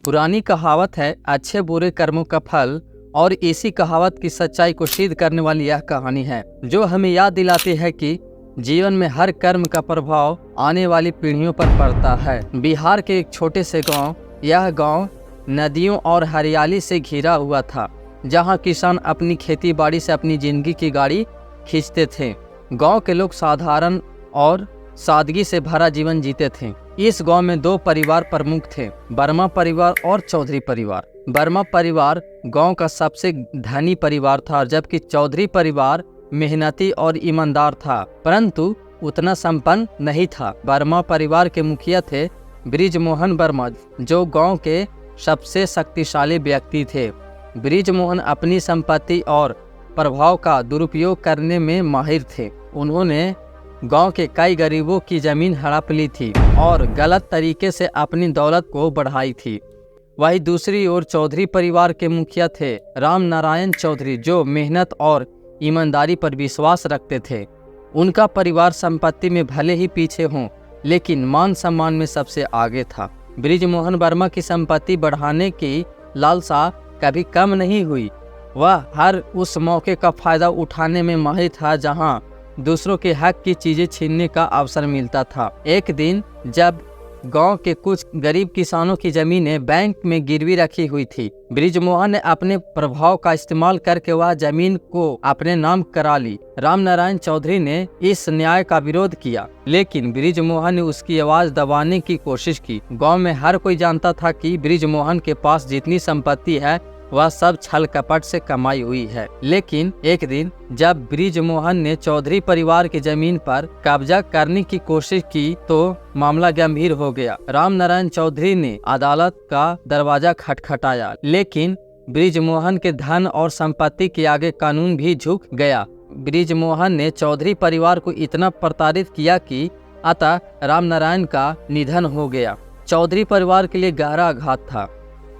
पुरानी कहावत है, अच्छे बुरे कर्मों का फल। और इसी कहावत की सच्चाई को सिद्ध करने वाली यह कहानी है, जो हमें याद दिलाती है कि जीवन में हर कर्म का प्रभाव आने वाली पीढ़ियों पर पड़ता है। बिहार के एक छोटे से गांव, यह गांव नदियों और हरियाली से घिरा हुआ था, जहां किसान अपनी खेती बाड़ी से अपनी जिंदगी की गाड़ी खींचते थे। गांव के लोग साधारण और सादगी से भरा जीवन जीते थे। इस गांव में दो परिवार प्रमुख थे, वर्मा परिवार और चौधरी परिवार। वर्मा परिवार गांव का सबसे धनी परिवार था, जबकि चौधरी परिवार मेहनती और ईमानदार था, परंतु उतना संपन्न नहीं था। वर्मा परिवार के मुखिया थे बृजमोहन वर्मा, जो गांव के सबसे शक्तिशाली व्यक्ति थे। बृजमोहन अपनी संपत्ति और प्रभाव का दुरुपयोग करने में माहिर थे। उन्होंने गांव के कई गरीबों की जमीन हड़प ली थी और गलत तरीके से अपनी दौलत को बढ़ाई थी। वहीं दूसरी ओर चौधरी परिवार के मुखिया थे राम नारायण चौधरी, जो मेहनत और ईमानदारी पर विश्वास रखते थे। उनका परिवार संपत्ति में भले ही पीछे हों, लेकिन मान सम्मान में सबसे आगे था। बृजमोहन वर्मा की संपत्ति बढ़ाने की लालसा कभी कम नहीं हुई। वह हर उस मौके का फायदा उठाने में माहिर था, जहां दूसरों के हक की चीजें छीनने का अवसर मिलता था। एक दिन जब गांव के कुछ गरीब किसानों की जमीनें बैंक में गिरवी रखी हुई थी, बृजमोहन ने अपने प्रभाव का इस्तेमाल करके वह जमीन को अपने नाम करा ली। राम नारायण चौधरी ने इस न्याय का विरोध किया, लेकिन बृजमोहन ने उसकी आवाज दबाने की कोशिश की। गांव में हर कोई जानता था कि बृजमोहन के पास जितनी संपत्ति है वह सब छल कपट से कमाई हुई है। लेकिन एक दिन जब बृजमोहन ने चौधरी परिवार की जमीन पर कब्जा करने की कोशिश की, तो मामला गंभीर हो गया। राम नारायण चौधरी ने अदालत का दरवाजा खटखटाया, लेकिन बृजमोहन के धन और संपत्ति के आगे कानून भी झुक गया। बृजमोहन ने चौधरी परिवार को इतना प्रताड़ित किया कि अतः राम नारायण का निधन हो गया। चौधरी परिवार के लिए गहरा आघात था।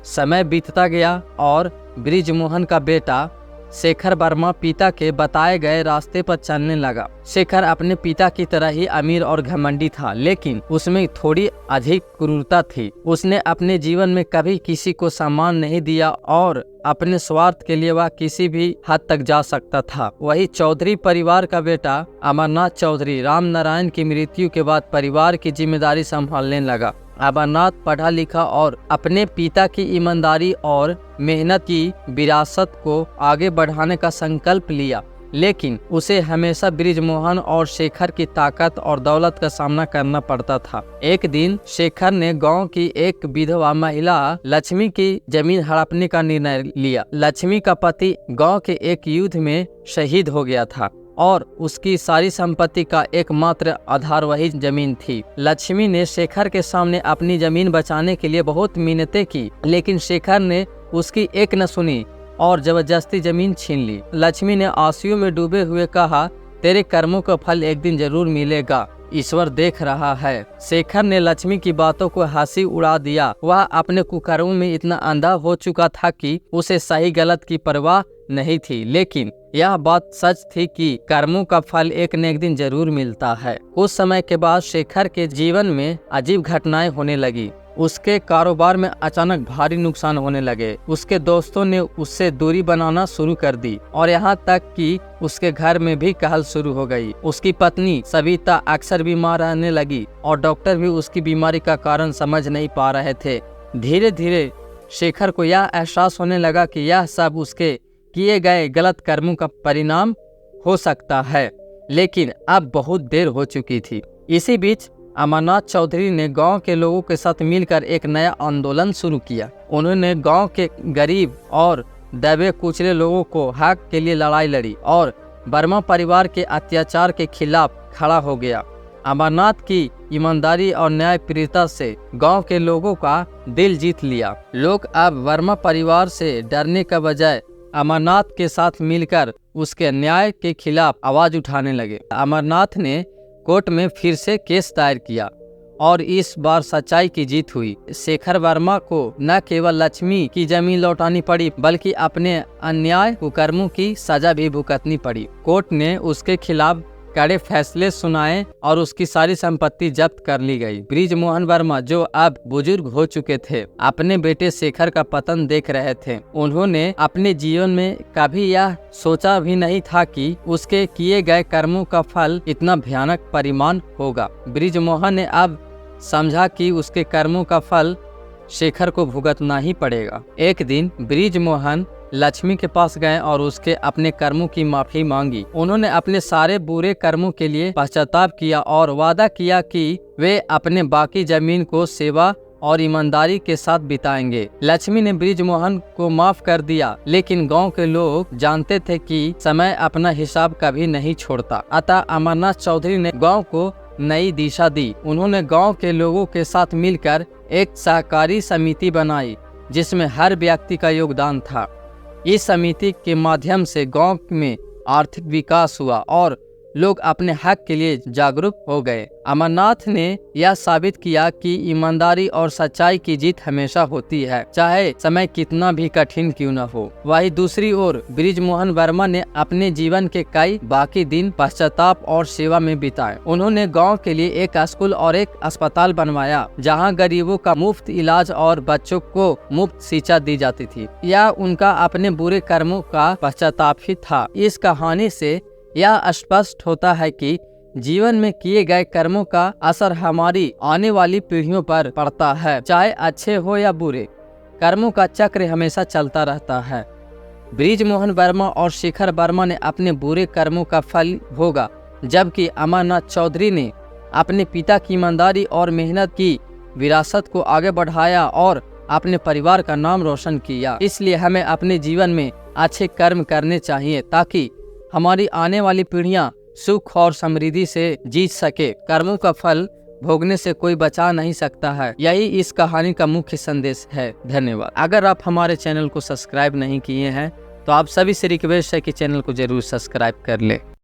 समय बीतता गया और बृजमोहन का बेटा शेखर वर्मा पिता के बताए गए रास्ते पर चलने लगा। शेखर अपने पिता की तरह ही अमीर और घमंडी था, लेकिन उसमें थोड़ी अधिक क्रूरता थी। उसने अपने जीवन में कभी किसी को सम्मान नहीं दिया और अपने स्वार्थ के लिए वह किसी भी हद तक जा सकता था। वही चौधरी परिवार का बेटा अमरनाथ चौधरी राम नारायण की मृत्यु के बाद परिवार की जिम्मेदारी संभालने लगा। अमरनाथ पढ़ा लिखा और अपने पिता की ईमानदारी और मेहनत की विरासत को आगे बढ़ाने का संकल्प लिया, लेकिन उसे हमेशा बृजमोहन और शेखर की ताकत और दौलत का सामना करना पड़ता था। एक दिन शेखर ने गांव की एक विधवा महिला लक्ष्मी की जमीन हड़पने का निर्णय लिया। लक्ष्मी का पति गांव के एक युद्ध में शहीद हो गया था और उसकी सारी संपत्ति का एकमात्र आधार वही जमीन थी। लक्ष्मी ने शेखर के सामने अपनी जमीन बचाने के लिए बहुत मिन्नतें की, लेकिन शेखर ने उसकी एक न सुनी और जबरदस्ती जमीन छीन ली। लक्ष्मी ने आंसुओं में डूबे हुए कहा, तेरे कर्मों का फल एक दिन जरूर मिलेगा, ईश्वर देख रहा है। शेखर ने लक्ष्मी की बातों को हंसी उड़ा दिया। वह अपने कुकर्मों में इतना अंधा हो चुका था कि उसे सही गलत की परवाह नहीं थी, लेकिन यह बात सच थी कि कर्मों का फल एक न एक दिन जरूर मिलता है। कुछ समय के बाद शेखर के जीवन में अजीब घटनाएं होने लगी। उसके कारोबार में अचानक भारी नुकसान होने लगे। उसके दोस्तों ने उससे दूरी बनाना शुरू कर दी और यहाँ तक कि उसके घर में भी कहल शुरू हो गई। उसकी पत्नी सविता अक्सर बीमार रहने लगी और डॉक्टर भी उसकी बीमारी का कारण समझ नहीं पा रहे थे। धीरे धीरे शेखर को यह एहसास होने लगा कि यह सब उसके किए गए गलत कर्मों का परिणाम हो सकता है, लेकिन अब बहुत देर हो चुकी थी। इसी बीच अमरनाथ चौधरी ने गांव के लोगों के साथ मिलकर एक नया आंदोलन शुरू किया। उन्होंने गांव के गरीब और दबे कुचले लोगों को हक के लिए लड़ाई लड़ी और वर्मा परिवार के अत्याचार के खिलाफ खड़ा हो गया। अमरनाथ की ईमानदारी और न्यायप्रियता से गांव के लोगों का दिल जीत लिया। लोग अब वर्मा परिवार से डरने का बजाय अमरनाथ के साथ मिलकर उसके न्याय के खिलाफ आवाज उठाने लगे। अमरनाथ ने कोर्ट में फिर से केस दायर किया और इस बार सच्चाई की जीत हुई। शेखर वर्मा को न केवल लक्ष्मी की जमीन लौटानी पड़ी, बल्कि अपने अन्याय कुकर्मों की सजा भी भुगतनी पड़ी। कोर्ट ने उसके खिलाफ कड़े फैसले सुनाए और उसकी सारी संपत्ति जब्त कर ली गई। बृजमोहन वर्मा, जो अब बुजुर्ग हो चुके थे, अपने बेटे शेखर का पतन देख रहे थे। उन्होंने अपने जीवन में कभी यह सोचा भी नहीं था कि उसके किए गए कर्मों का फल इतना भयानक परिमाण होगा। बृजमोहन ने अब समझा कि उसके कर्मों का फल शेखर को भुगतना ही पड़ेगा। एक दिन बृजमोहन लक्ष्मी के पास गए और उसके अपने कर्मों की माफी मांगी। उन्होंने अपने सारे बुरे कर्मों के लिए पश्चाताप किया और वादा किया कि वे अपने बाकी जमीन को सेवा और ईमानदारी के साथ बिताएंगे। लक्ष्मी ने बृजमोहन को माफ कर दिया, लेकिन गांव के लोग जानते थे कि समय अपना हिसाब कभी नहीं छोड़ता। अतः अमरनाथ चौधरी ने गांव को नई दिशा दी। उन्होंने गांव के लोगों के साथ मिलकर एक सहकारी समिति बनाई, जिसमें हर व्यक्ति का योगदान था। इस समिति के माध्यम से गांव में आर्थिक विकास हुआ और लोग अपने हक के लिए जागरूक हो गए। अमरनाथ ने यह साबित किया कि ईमानदारी और सच्चाई की जीत हमेशा होती है, चाहे समय कितना भी कठिन क्यों न हो। वहीं दूसरी ओर बृजमोहन वर्मा ने अपने जीवन के कई बाकी दिन पश्चाताप और सेवा में बिताए। उन्होंने गांव के लिए एक स्कूल और एक अस्पताल बनवाया, जहां गरीबों का मुफ्त इलाज और बच्चों को मुफ्त शिक्षा दी जाती थी। यह उनका अपने बुरे कर्मों का पश्चाताप ही था। इस कहानी से यह स्पष्ट होता है कि जीवन में किए गए कर्मों का असर हमारी आने वाली पीढ़ियों पर पड़ता है, चाहे अच्छे हो या बुरे। कर्मों का चक्र हमेशा चलता रहता है। बृजमोहन वर्मा और शेखर वर्मा ने अपने बुरे कर्मों का फल भोगा, जबकि अमरनाथ चौधरी ने अपने पिता की ईमानदारी और मेहनत की विरासत को आगे बढ़ाया और अपने परिवार का नाम रोशन किया। इसलिए हमें अपने जीवन में अच्छे कर्म करने चाहिए, ताकि हमारी आने वाली पीढ़ियां सुख और समृद्धि से जी सके। कर्मों का फल भोगने से कोई बचा नहीं सकता है। यही इस कहानी का मुख्य संदेश है। धन्यवाद। अगर आप हमारे चैनल को सब्सक्राइब नहीं किए हैं तो आप सभी से रिक्वेस्ट है कि चैनल को जरूर सब्सक्राइब कर ले।